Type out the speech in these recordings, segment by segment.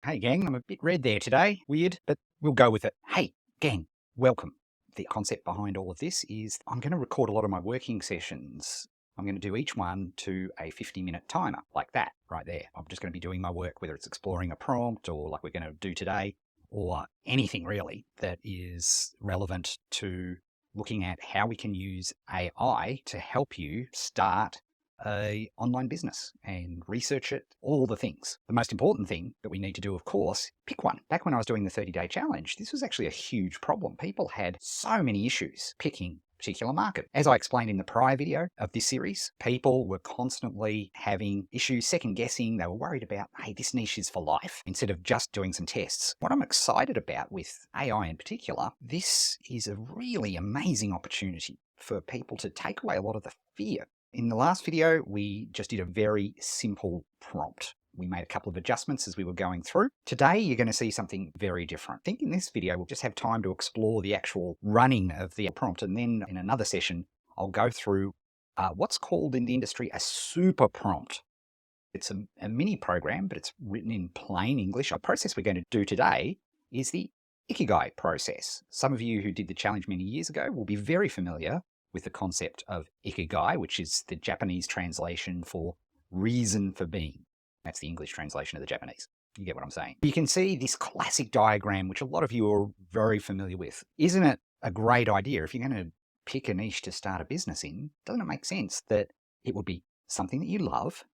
Hey gang, I'm a bit red there today. Weird, but we'll go with it. Hey gang, welcome. The concept behind all of this is I'm going to record a lot of my working sessions. I'm going to do each one to a 50-minute timer, like that right there. I'm just going to be doing my work, whether it's exploring a prompt or like we're going to do today, or anything really that is relevant to looking at how we can use AI to help you start a online business and research it, all the things. The most important thing that we need to do, of course, pick one. Back when I was doing the 30-day challenge, this was actually a huge problem. People had so many issues picking a particular market. As I explained in the prior video of this series, people were constantly having issues, second guessing. They were worried about, hey, this niche is for life, instead of just doing some tests. What I'm excited about with AI in particular, this is a really amazing opportunity for people to take away a lot of the fear. In the last video, we just did a very simple prompt. We made a couple of adjustments as we were going through. Today, you're going to see something very different. I think in this video, we'll just have time to explore the actual running of the prompt. And then in another session, I'll go through what's called in the industry a super prompt. It's a mini program, but it's written in plain English. The process we're going to do today is the Ikigai process. Some of you who did the challenge many years ago will be very familiar with the concept of Ikigai, which is the Japanese translation for reason for being. That's the English translation of the Japanese. You get what I'm saying? You can see this classic diagram, which a lot of you are very familiar with. Isn't it a great idea? If you're going to pick a niche to start a business in, doesn't it make sense that it would be something that you love,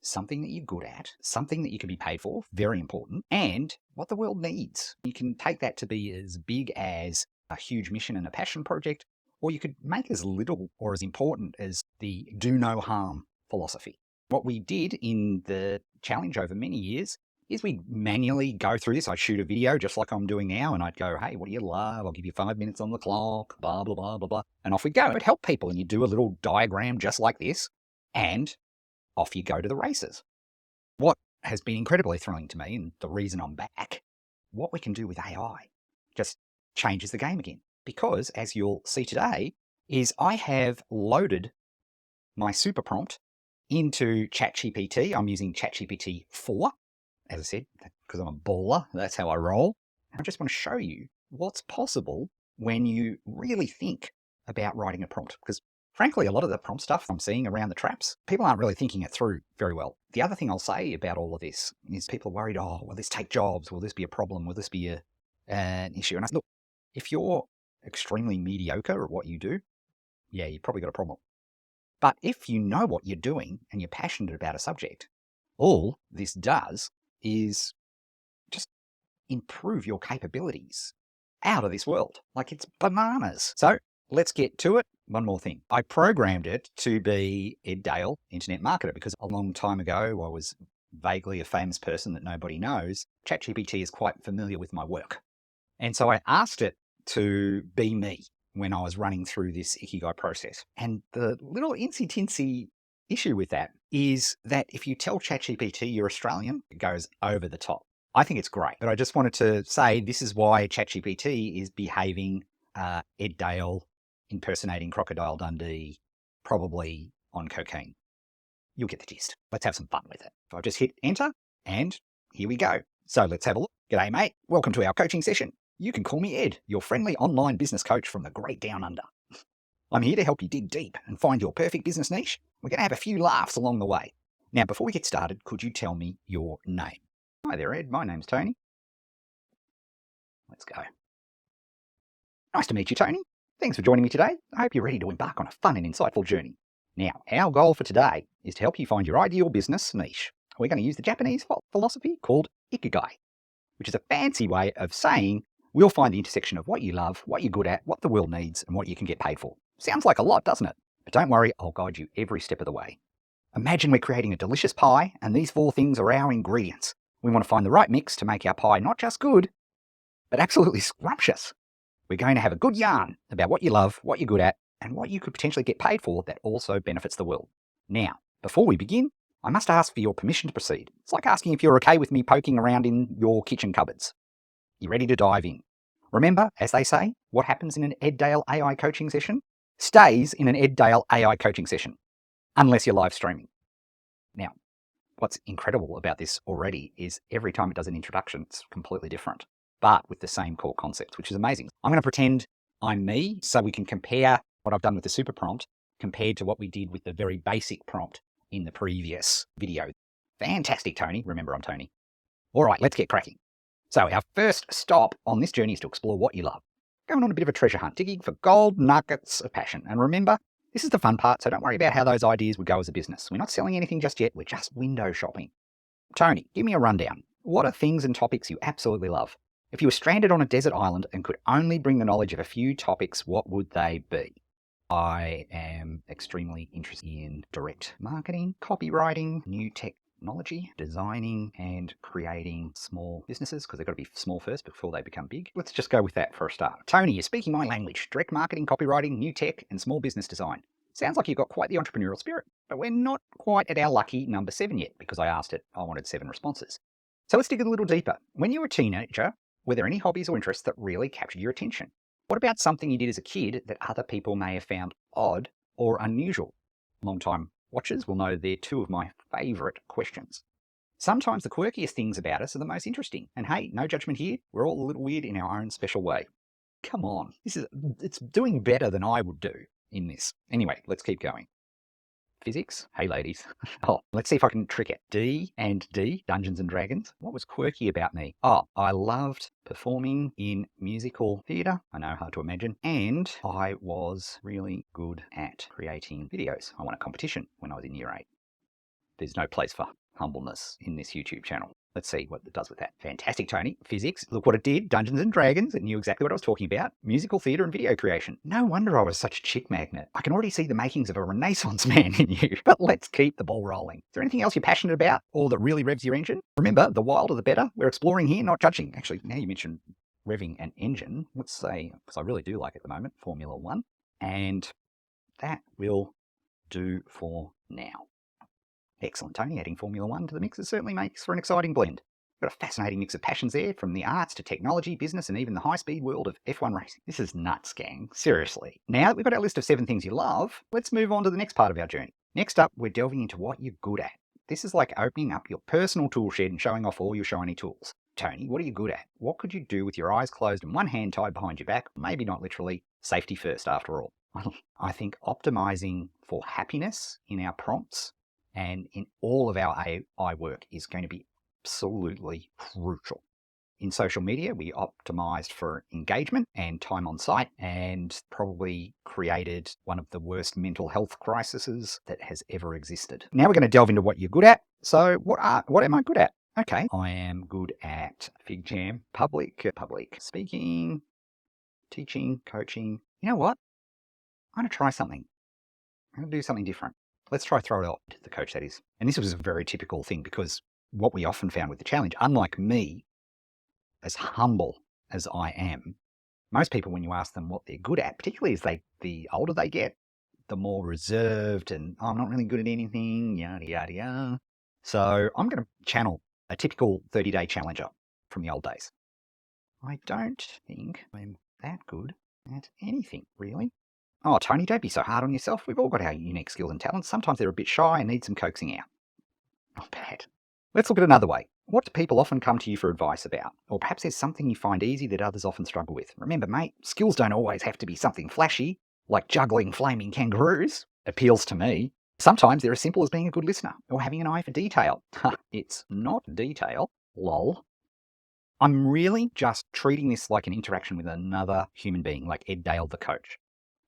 something that you're good at, something that you can be paid for, very important, and what the world needs. You can take that to be as big as a huge mission and a passion project, or you could make as little or as important as the do no harm philosophy. What we did in the challenge over many years is we manually go through this. I'd shoot a video just like I'm doing now, and I'd go, hey, what do you love? I'll give you 5 minutes on the clock, blah, blah, blah, blah, blah. And off we go. It'd help people, and you do a little diagram just like this, and off you go to the races. What has been incredibly thrilling to me, and the reason I'm back, what we can do with AI just changes the game again. Because, as you'll see today, is I have loaded my super prompt into ChatGPT. I'm using ChatGPT 4, as I said, because I'm a baller. That's how I roll. And I just want to show you what's possible when you really think about writing a prompt. Because, frankly, a lot of the prompt stuff I'm seeing around the traps, people aren't really thinking it through very well. The other thing I'll say about all of this is people are worried, oh, will this take jobs? Will this be a problem? Will this be an issue? And I said, look, if you're extremely mediocre at what you do, yeah, you've probably got a problem. But if you know what you're doing and you're passionate about a subject, all this does is just improve your capabilities out of this world. Like, it's bananas. So let's get to it. One more thing. I programmed it to be Ed Dale, internet marketer, because a long time ago I was vaguely a famous person that nobody knows. ChatGPT is quite familiar with my work. And so I asked it to be me when I was running through this Ikigai process. And the little insy-tinsy issue with that is that if you tell ChatGPT you're Australian, it goes over the top. I think it's great, but I just wanted to say this is why ChatGPT is behaving Ed Dale, impersonating Crocodile Dundee, probably on cocaine. You'll get the gist. Let's have some fun with it. So I've just hit enter, and here we go. So let's have a look. G'day, mate. Welcome to our coaching session. You can call me Ed, your friendly online business coach from the great down under. I'm here to help you dig deep and find your perfect business niche. We're going to have a few laughs along the way. Now, before we get started, could you tell me your name? Hi there, Ed. My name's Tony. Let's go. Nice to meet you, Tony. Thanks for joining me today. I hope you're ready to embark on a fun and insightful journey. Now, our goal for today is to help you find your ideal business niche. We're going to use the Japanese philosophy called Ikigai, which is a fancy way of saying we'll find the intersection of what you love, what you're good at, what the world needs, and what you can get paid for. Sounds like a lot, doesn't it? But don't worry, I'll guide you every step of the way. Imagine we're creating a delicious pie, and these 4 things are our ingredients. We want to find the right mix to make our pie not just good, but absolutely scrumptious. We're going to have a good yarn about what you love, what you're good at, and what you could potentially get paid for that also benefits the world. Now, before we begin, I must ask for your permission to proceed. It's like asking if you're okay with me poking around in your kitchen cupboards. You ready to dive in? Remember, as they say, what happens in an Ed Dale AI coaching session stays in an Ed Dale AI coaching session, unless you're live streaming. Now, What's incredible about this already is every time it does an introduction, it's completely different, but with the same core concepts, which is amazing. I'm going to pretend I'm me so we can compare what I've done with the super prompt compared to what we did with the very basic prompt in the previous video. Fantastic, Tony. Remember, I'm Tony. All right, let's get cracking. So our first stop on this journey is to explore what you love. Going on a bit of a treasure hunt, digging for gold nuggets of passion. And remember, this is the fun part, so don't worry about how those ideas would go as a business. We're not selling anything just yet, we're just window shopping. Tony, give me a rundown. What are things and topics you absolutely love? If you were stranded on a desert island and could only bring the knowledge of a few topics, what would they be? I am extremely interested in direct marketing, copywriting, new technology, designing and creating small businesses, because they've got to be small first before they become big. Let's just go with that for a start. Tony, you're speaking my language. Direct marketing, copywriting, new tech, and small business design. Sounds like you've got quite the entrepreneurial spirit, but we're not quite at our lucky number 7 yet, because I asked it, I wanted 7 responses. So let's dig a little deeper. When you were a teenager, were there any hobbies or interests that really captured your attention? What about something you did as a kid that other people may have found odd or unusual? Long-time watchers will know they're 2 of my favourite questions. Sometimes the quirkiest things about us are the most interesting. And hey, no judgment here, we're all a little weird in our own special way. Come on, it's doing better than I would do in this. Anyway, let's keep going. Physics? Hey ladies. Oh, let's see if I can trick it. D&D, Dungeons and Dragons. What was quirky about me? Oh, I loved performing in musical theatre. I know, hard to imagine. And I was really good at creating videos. I won a competition when I was in year 8. There's no place for humbleness in this YouTube channel. Let's see what it does with that. Fantastic, Tony. Physics, look what it did. Dungeons and Dragons, it knew exactly what I was talking about. Musical theatre and video creation. No wonder I was such a chick magnet. I can already see the makings of a Renaissance man in you. But let's keep the ball rolling. Is there anything else you're passionate about or that really revs your engine? Remember, the wilder the better. We're exploring here, not judging. Actually, now you mentioned revving an engine, let's say, because I really do like at the moment, Formula 1. And that will do for now. Excellent, Tony. Adding Formula 1 to the mix certainly makes for an exciting blend. Got a fascinating mix of passions there, from the arts to technology, business, and even the high-speed world of F1 racing. This is nuts, gang. Seriously. Now that we've got our list of 7 things you love, let's move on to the next part of our journey. Next up, we're delving into what you're good at. This is like opening up your personal tool shed and showing off all your shiny tools. Tony, what are you good at? What could you do with your eyes closed and one hand tied behind your back? Maybe not literally. Safety first, after all. I think optimizing for happiness in our prompts and in all of our AI work is going to be absolutely crucial. In social media, we optimized for engagement and time on site, and probably created one of the worst mental health crises that has ever existed. Now we're going to delve into what you're good at. So what am I good at? Okay, I am good at Fig Jam, public speaking, teaching, coaching. You know what? I'm going to try something. I'm going to do something different. Let's try throw it out to the coach, that is. And this was a very typical thing, because what we often found with the challenge, unlike me, as humble as I am, most people, when you ask them what they're good at, particularly as the older they get, the more reserved and, oh, I'm not really good at anything, yada, yada, yada. So I'm going to channel a typical 30-day challenger from the old days. I don't think I'm that good at anything, really. Oh, Tony, don't be so hard on yourself. We've all got our unique skills and talents. Sometimes they're a bit shy and need some coaxing out. Not bad. Let's look at another way. What do people often come to you for advice about? Or perhaps there's something you find easy that others often struggle with. Remember, mate, skills don't always have to be something flashy, like juggling flaming kangaroos. Appeals to me. Sometimes they're as simple as being a good listener or having an eye for detail. It's not detail. Lol. I'm really just treating this like an interaction with another human being, like Ed Dale, the coach.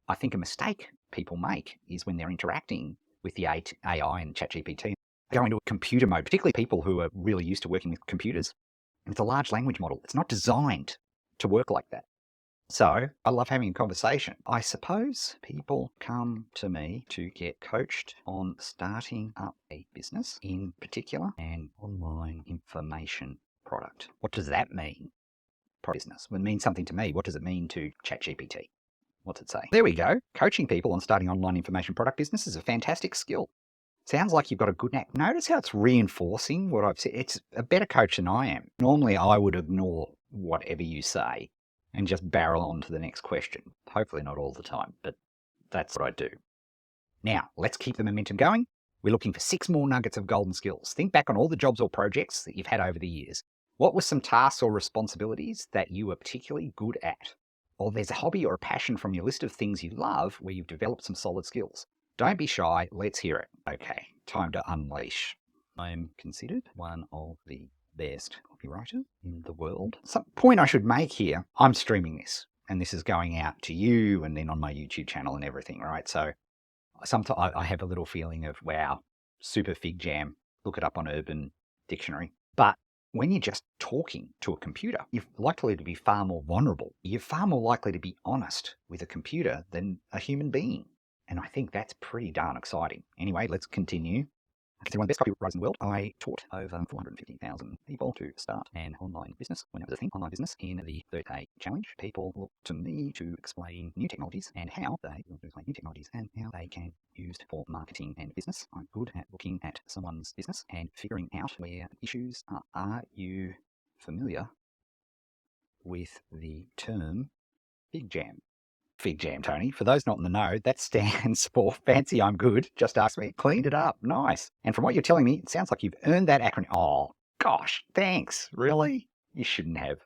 I think a mistake people make is when they're interacting with the AI and ChatGPT, go into a computer mode, particularly people who are really used to working with computers. And it's a large language model. It's not designed to work like that. So I love having a conversation. I suppose people come to me to get coached on starting up a business, in particular, an online information product. What does that mean? Business. When it means something to me, what does it mean to ChatGPT? What's it say? There we go. Coaching people on starting online information product business is a fantastic skill. Sounds like you've got a good knack. Notice how it's reinforcing what I've said. It's a better coach than I am. Normally, I would ignore whatever you say and just barrel on to the next question. Hopefully not all the time, but that's what I do. Now, let's keep the momentum going We're looking for 6 more nuggets of golden skills. Think back on all the jobs or projects that you've had over the years. What were some tasks or responsibilities that you were particularly good at? Or there's a hobby or a passion from your list of things you love where you've developed some solid skills. Don't be shy, let's hear it. Okay, time to unleash. I'm considered one of the best copywriters in the world. Some point I should make here, I'm streaming this, and this is going out to you and then on my YouTube channel and everything, right? So sometimes I have a little feeling of, wow, super fig jam, look it up on Urban Dictionary. But when you're just talking to a computer, you're likely to be far more vulnerable. You're far more likely to be honest with a computer than a human being. And I think that's pretty darn exciting. Anyway, let's continue. Considered one of the best copywriters in the world, I taught over 450,000 people to start an online business when it was a thing, online business, in the 30-day challenge. People look to me to explain new technologies and how they can be used for marketing and business. I'm good at looking at someone's business and figuring out where issues are. Are you familiar with the term Big Jam? Fig jam, Tony. For those not in the know, that stands for fancy I'm good. Just ask me. Cleaned it up. Nice. And from what you're telling me, it sounds like you've earned that acronym. Oh, gosh, thanks. Really? You shouldn't have.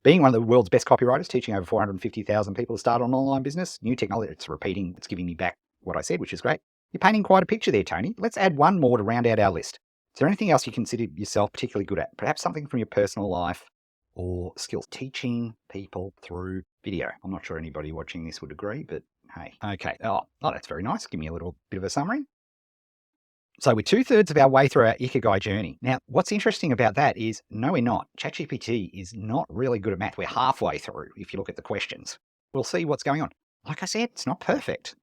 Being one of the world's best copywriters, teaching over 450,000 people to start an online business, new technology, it's repeating, it's giving me back what I said, which is great. You're painting quite a picture there, Tony. Let's add one more to round out our list. Is there anything else you consider yourself particularly good at? Perhaps something from your personal life or skills? Teaching people through video. I'm not sure anybody watching this would agree, but hey. Okay. Oh, that's very nice. Give me a little bit of a summary. So we're 2/3 of our way through our Ikigai journey. Now, what's interesting about that is, no, we're not. ChatGPT is not really good at math. We're halfway through if you look at the questions. We'll see what's going on. Like I said, it's not perfect.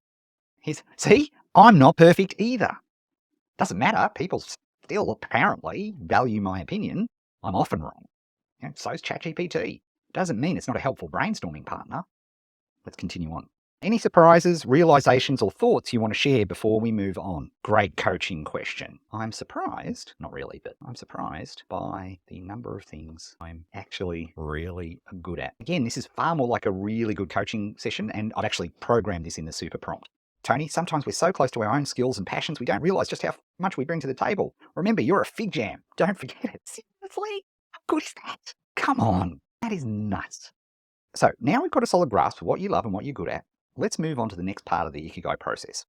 See, I'm not perfect either. Doesn't matter. People still apparently value my opinion. I'm often wrong. So's ChatGPT. Doesn't mean it's not a helpful brainstorming partner. Let's continue on. Any surprises, realizations, or thoughts you want to share before we move on? Great coaching question. I'm surprised, not really, but I'm surprised by the number of things I'm actually really good at. Again, this is far more like a really good coaching session, and I've actually programmed this in the super prompt. Tony, sometimes we're so close to our own skills and passions, we don't realize just how much we bring to the table. Remember, you're a fig jam. Don't forget it. Seriously? How good is that? Come on. That is nuts. So now we've got a solid grasp of what you love and what you're good at. Let's move on to the next part of the Ikigai process.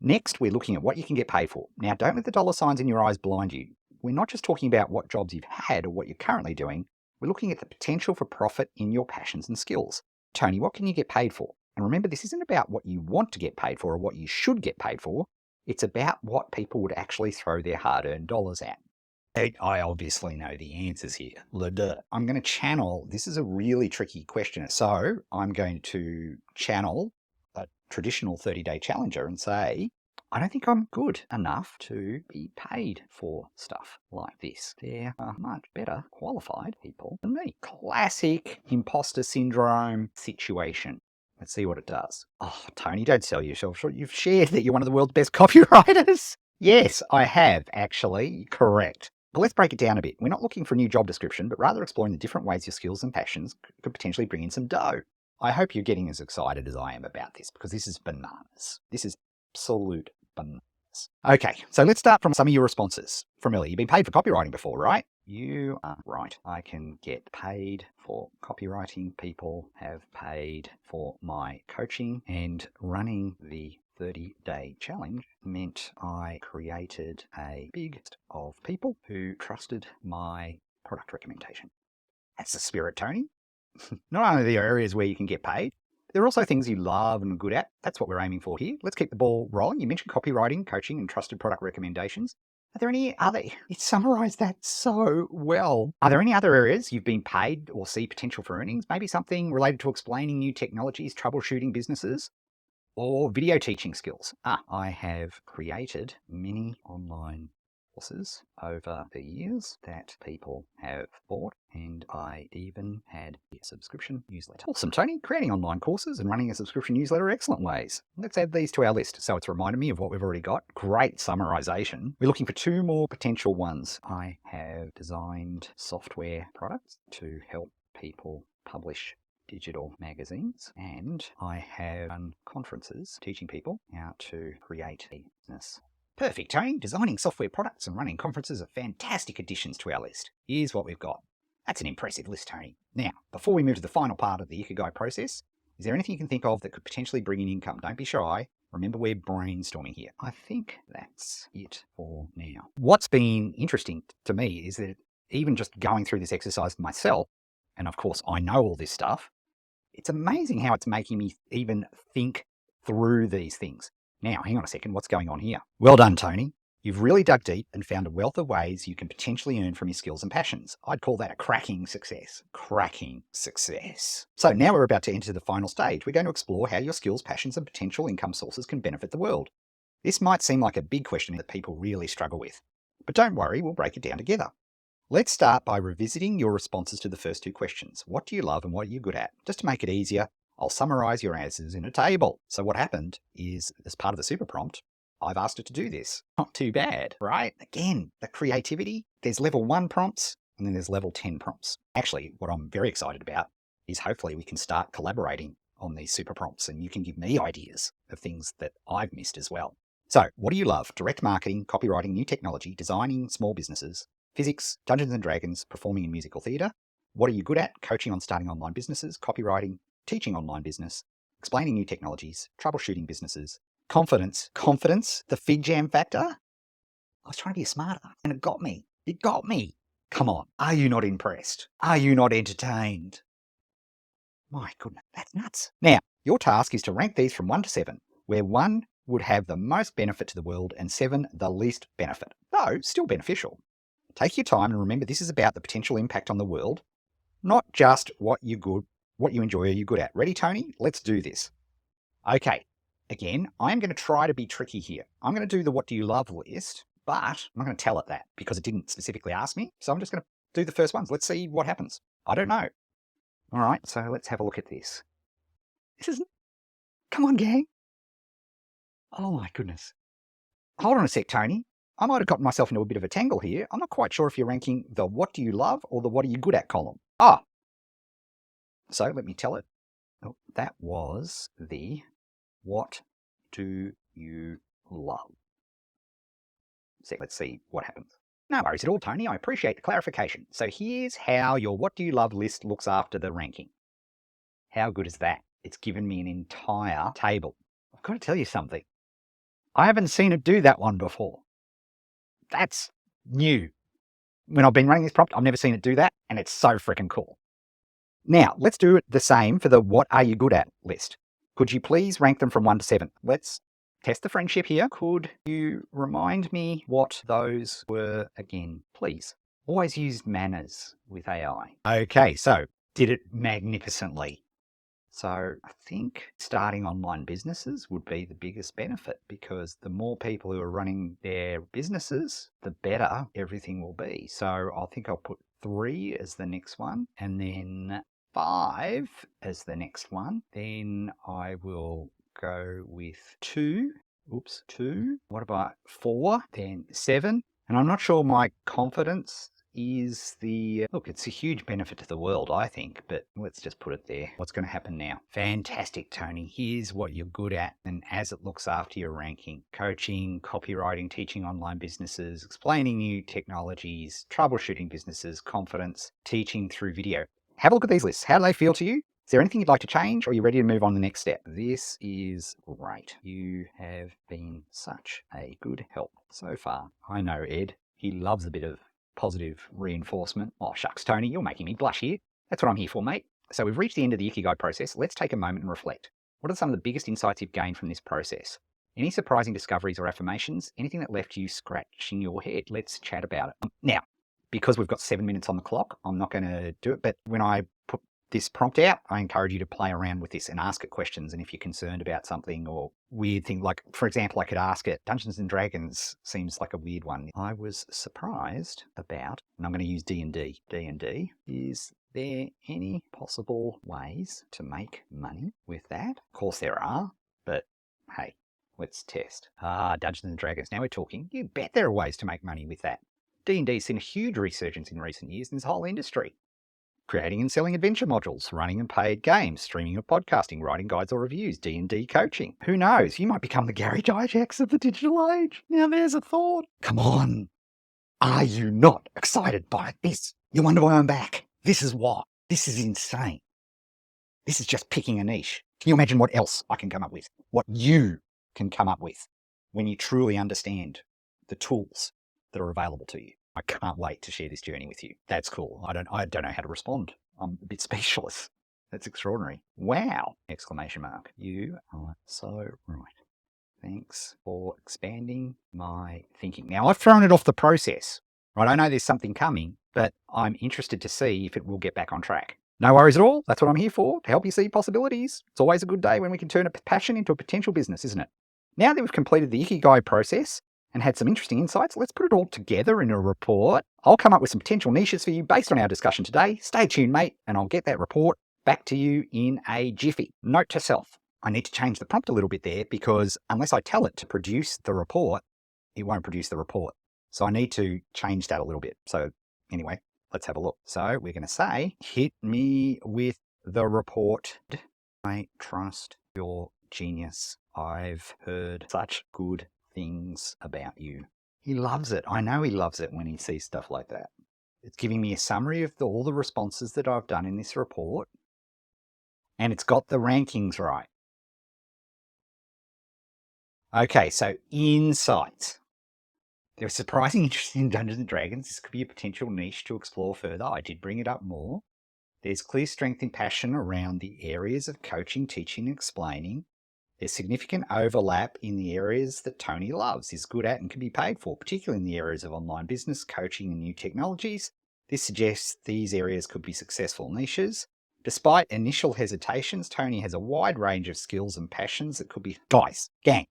Next, we're looking at what you can get paid for. Now, don't let the dollar signs in your eyes blind you. We're not just talking about what jobs you've had or what you're currently doing. We're looking at the potential for profit in your passions and skills. Tony, what can you get paid for? And remember, this isn't about what you want to get paid for or what you should get paid for. It's about what people would actually throw their hard-earned dollars at. I obviously know the answers here. I'm going to channel, this is a really tricky question. So I'm going to channel a traditional 30-day challenger and say, I don't think I'm good enough to be paid for stuff like this. There are much better qualified people than me. Classic imposter syndrome situation. Let's see what it does. Oh, Tony, don't sell yourself short. You've shared that you're one of the world's best copywriters. Yes, I have, actually. Correct. But let's break it down a bit. We're not looking for a new job description, but rather exploring the different ways your skills and passions could potentially bring in some dough. I hope you're getting as excited as I am about this, because this is bananas. This is absolute bananas. Okay, so let's start from some of your responses. Familiar, you've been paid for copywriting before, right? You are right. I can get paid for copywriting. People have paid for my coaching, and running the 30-day challenge meant I created a big list of people who trusted my product recommendation. That's the spirit, Tony. Not only are there areas where you can get paid, there are also things you love and are good at. That's what we're aiming for here. Let's keep the ball rolling. You mentioned copywriting, coaching, and trusted product recommendations. Are there any other, you summarized that so well. Are there any other areas you've been paid or see potential for earnings? Maybe something related to explaining new technologies, troubleshooting businesses, or video teaching skills. I have created many online courses over the years that people have bought, and I even had a subscription newsletter. Awesome, Tony. Creating online courses and running a subscription newsletter are excellent ways. Let's add these to our list. So it's reminded me of what we've already got. Great summarization. We're looking for 2 more potential ones. I have designed software products to help people publish digital magazines, and I have run conferences teaching people how to create a business Perfect, Tony. Designing software products and running conferences are fantastic additions to our list. Here's what we've got. That's an impressive list, Tony. Now, before we move to the final part of the Ikigai process, is there anything you can think of that could potentially bring in income? Don't be shy. Remember, we're brainstorming here. I think that's it for now. What's been interesting to me is that even just going through this exercise myself, and of course I know all this stuff, it's amazing how it's making me even think through these things. Now, hang on a second, what's going on here? Well done, Tony. You've really dug deep and found a wealth of ways you can potentially earn from your skills and passions. I'd call that a cracking success. Cracking success. So now we're about to enter the final stage. We're going to explore how your skills, passions, and potential income sources can benefit the world. This might seem like a big question that people really struggle with, but don't worry, we'll break it down together. Let's start by revisiting your responses to the first two questions. What do you love and what are you good at? Just to make it easier, I'll summarize your answers in a table. So what happened is, as part of the super prompt, I've asked it to do this. Not too bad, right? Again, the creativity. There's level 1 prompts and then there's level 10 prompts. Actually, what I'm very excited about is hopefully we can start collaborating on these super prompts and you can give me ideas of things that I've missed as well. So what do you love? Direct marketing, copywriting, new technology, designing small businesses, physics, Dungeons and Dragons, performing in musical theatre. What are you good at? Coaching on starting online businesses, copywriting, teaching online business, explaining new technologies, troubleshooting businesses, confidence, the fig jam factor. I was trying to be smarter and it got me. It got me. Come on. Are you not impressed? Are you not entertained? My goodness, that's nuts. Now, your task is to rank these from 1 to 7, where 1 would have the most benefit to the world and 7 the least benefit, though still beneficial. Take your time and remember this is about the potential impact on the world, not just what you enjoy or you're good at. Ready, Tony? Let's do this. Okay. Again, I'm going to try to be tricky here. I'm going to do the what do you love list, but I'm not going to tell it that because it didn't specifically ask me. So I'm just going to do the first ones. Let's see what happens. I don't know. All right, so let's have a look at this. Come on, gang. Oh my goodness. Hold on a sec, Tony. I might have gotten myself into a bit of a tangle here. I'm not quite sure if you're ranking the what do you love or the what are you good at column. So let me tell it. Oh, that was the what do you love? So let's see what happens. No worries at all, Tony. I appreciate the clarification. So here's how your what do you love list looks after the ranking. How good is that? It's given me an entire table. I've got to tell you something. I haven't seen it do that one before. That's new. When I've been running this prompt, I've never seen it do that, and it's so freaking cool. Now, let's do it the same for the what are you good at list. Could you please rank them from 1 to 7? Let's test the friendship here. Could you remind me what those were again, please? Always use manners with AI. Okay, so did it magnificently. So I think starting online businesses would be the biggest benefit because the more people who are running their businesses, the better everything will be. So I think I'll put 3 as the next one and then 5 as the next one. Then I will go with 2. Oops, 2. What about 4? Then 7. And I'm not sure my confidence is look, it's a huge benefit to the world, I think, but let's just put it there. What's going to happen now? Fantastic, Tony. Here's what you're good at. And as it looks after your ranking, coaching, copywriting, teaching online businesses, explaining new technologies, troubleshooting businesses, confidence, teaching through video. Have a look at these lists. How do they feel to you? Is there anything you'd like to change or are you ready to move on to the next step? This is great. You have been such a good help so far. I know Ed. He loves a bit of positive reinforcement. Oh, shucks, Tony, you're making me blush here. That's what I'm here for, mate. So we've reached the end of the Ikigai process. Let's take a moment and reflect. What are some of the biggest insights you've gained from this process? Any surprising discoveries or affirmations? Anything that left you scratching your head? Let's chat about it. Now, because we've got 7 minutes on the clock, I'm not going to do it, but when I put this prompt out, I encourage you to play around with this and ask it questions. And if you're concerned about something or weird thing, like, for example, I could ask it, Dungeons and Dragons seems like a weird one. I was surprised about, and I'm going to use D&D. D&D, is there any possible ways to make money with that? Of course there are, but hey, let's test. Dungeons and Dragons, now we're talking. You bet there are ways to make money with that. D&D's seen a huge resurgence in recent years in this whole industry. creating and selling adventure modules, running and paid games, streaming or podcasting, writing guides or reviews, D&D coaching. Who knows? You might become the Gary Gygax of the digital age. Now there's a thought. Come on. Are you not excited by this? You wonder why I'm back. This is what. This is insane. This is just picking a niche. Can you imagine what else I can come up with? What you can come up with when you truly understand the tools that are available to you. I can't wait to share this journey with you. That's cool. I don't know how to respond. I'm a bit speechless. That's extraordinary. Wow! Exclamation mark. You are so right. Thanks for expanding my thinking. Now, I've thrown it off the process, right? I know there's something coming, but I'm interested to see if it will get back on track. No worries at all. That's what I'm here for, to help you see possibilities. It's always a good day when we can turn a passion into a potential business, isn't it? Now that we've completed the Ikigai process and had some interesting insights, let's put it all together in a report. I'll come up with some potential niches for you based on our discussion today. Stay tuned, mate, and I'll get that report back to you in a jiffy. Note to self, I need to change the prompt a little bit there because unless I tell it to produce the report, it won't produce the report. So I need to change that a little bit. So anyway, let's have a look. So we're going to say, hit me with the report. I trust your genius. I've heard such good things about you. He loves it. I know he loves it when he sees stuff like that. It's giving me a summary of all the responses that I've done in this report. And it's got the rankings right. Okay, so insights. There's surprising interest in Dungeons & Dragons. This could be a potential niche to explore further. I did bring it up more. There's clear strength and passion around the areas of coaching, teaching, and explaining. There's significant overlap in the areas that Tony loves, is good at, and can be paid for, particularly in the areas of online business, coaching, and new technologies. This suggests these areas could be successful niches. Despite initial hesitations, Tony has a wide range of skills and passions that could be... Guys, gang,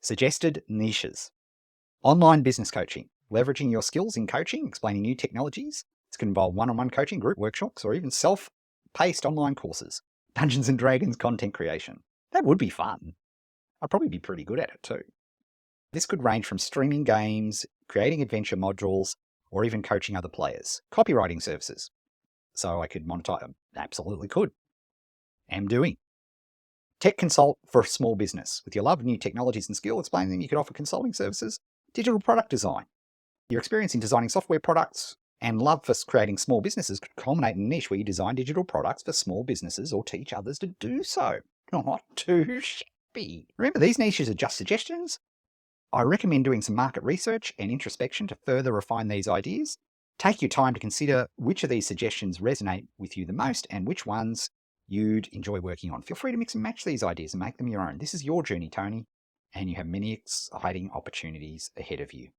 suggested niches. Online business coaching, leveraging your skills in coaching, explaining new technologies. This can involve one-on-one coaching, group workshops, or even self-paced online courses. Dungeons & Dragons content creation. That would be fun. I'd probably be pretty good at it too. This could range from streaming games, creating adventure modules, or even coaching other players. Copywriting services. So I could monetize them. Absolutely could. Am doing. Tech consult for a small business. With your love of new technologies and skill, explaining them, you could offer consulting services. Digital product design. Your experience in designing software products and love for creating small businesses could culminate in a niche where you design digital products for small businesses or teach others to do so. Not too shabby. Remember, these niches are just suggestions. I recommend doing some market research and introspection to further refine these ideas. Take your time to consider which of these suggestions resonate with you the most and which ones you'd enjoy working on. Feel free to mix and match these ideas and make them your own. This is your journey, Tony, and you have many exciting opportunities ahead of you.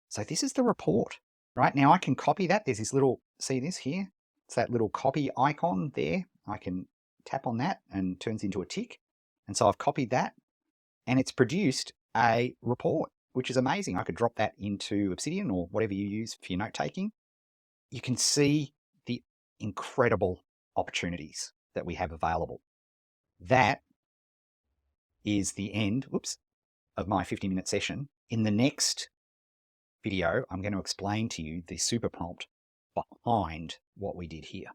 So this is the report. Right now I can copy that. There's this little, see this here? It's that little copy icon there. I can tap on that and it turns into a tick. And so I've copied that and it's produced a report, which is amazing. I could drop that into Obsidian or whatever you use for your note taking. You can see the incredible opportunities that we have available. That is the end, of my 50-minute session. In the next video, I'm going to explain to you the super prompt behind what we did here.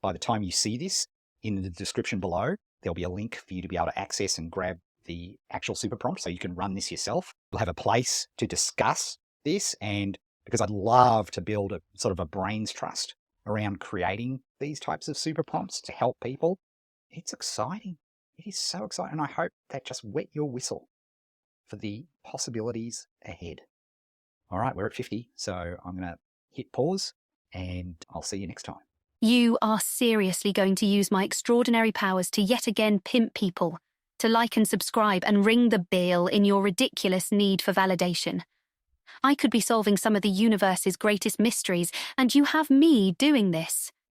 By the time you see this, in the description below, there'll be a link for you to be able to access and grab the actual super prompt so you can run this yourself. You'll have a place to discuss this, and because I'd love to build a sort of a brains trust around creating these types of super prompts to help people. It's exciting. It is so exciting. I hope that just wet your whistle for the possibilities ahead. All right, we're at 50, so I'm going to hit pause and I'll see you next time. You are seriously going to use my extraordinary powers to yet again pimp people, to like and subscribe and ring the bell in your ridiculous need for validation. I could be solving some of the universe's greatest mysteries, and you have me doing this.